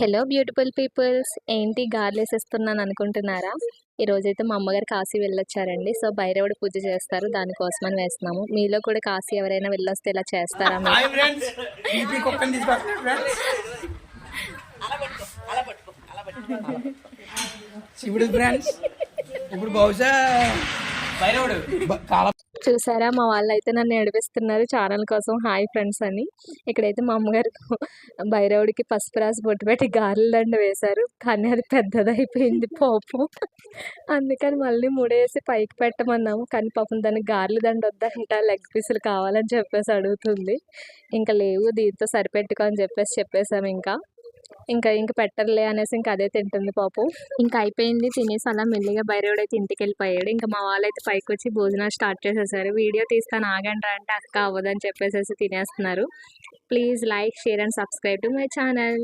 Hello beautiful peoples, ఏంటి గార్లేసేస్తున్నాను అనుకుంటున్నారా? ఈరోజైతే మా అమ్మగారు కాశీ వెళ్ళొచ్చారండి. సో భైరవుడి పూజ చేస్తారు, దానికోసమని వేస్తున్నాము. మీలో కూడా కాశీ ఎవరైనా వెళ్ళొస్తే ఇలా చేస్తారా? శివుడు ఫ్రెండ్స్ ఇప్పుడు బహుశా భైరవుడు చూసారా, మా వాళ్ళు అయితే నన్ను ఏడిపిస్తున్నారు ఛానల్ కోసం హాయ్ ఫ్రెండ్స్ అని. ఇక్కడైతే మా అమ్మగారు భైరవుడికి పసుపు రాసి బొట్టు పెట్టి గారెల దండ వేశారు, కానీ అది పెద్దదైపోయింది పాపం. అందుకని మళ్ళీ ముడేసి పైకి పెట్టమన్నాము, కానీ పాపం దానికి గారెల దండ వద్దంట, లెగ్ పీసులు కావాలని చెప్పేసి అడుగుతుంది. ఇంకా లేవు, దీంతో సరిపెట్టుకో అని చెప్పేసాము. ఇంకా పెట్టర్లే అనేసి ఇంకా అదే తింటుంది పాపం. ఇంకా అయిపోయింది తినేసి అలా మెల్లిగా భైరవుడు అయితే ఇంటికి వెళ్ళిపోయాడు. ఇంకా మా వాళ్ళైతే పైకి వచ్చి భోజనాలు స్టార్ట్ చేసేసారు. వీడియో తీస్తాను ఆగండి అంటే అక్క అవ్వదని చెప్పేసి తినేస్తున్నారు. Please like, share and subscribe to my channel.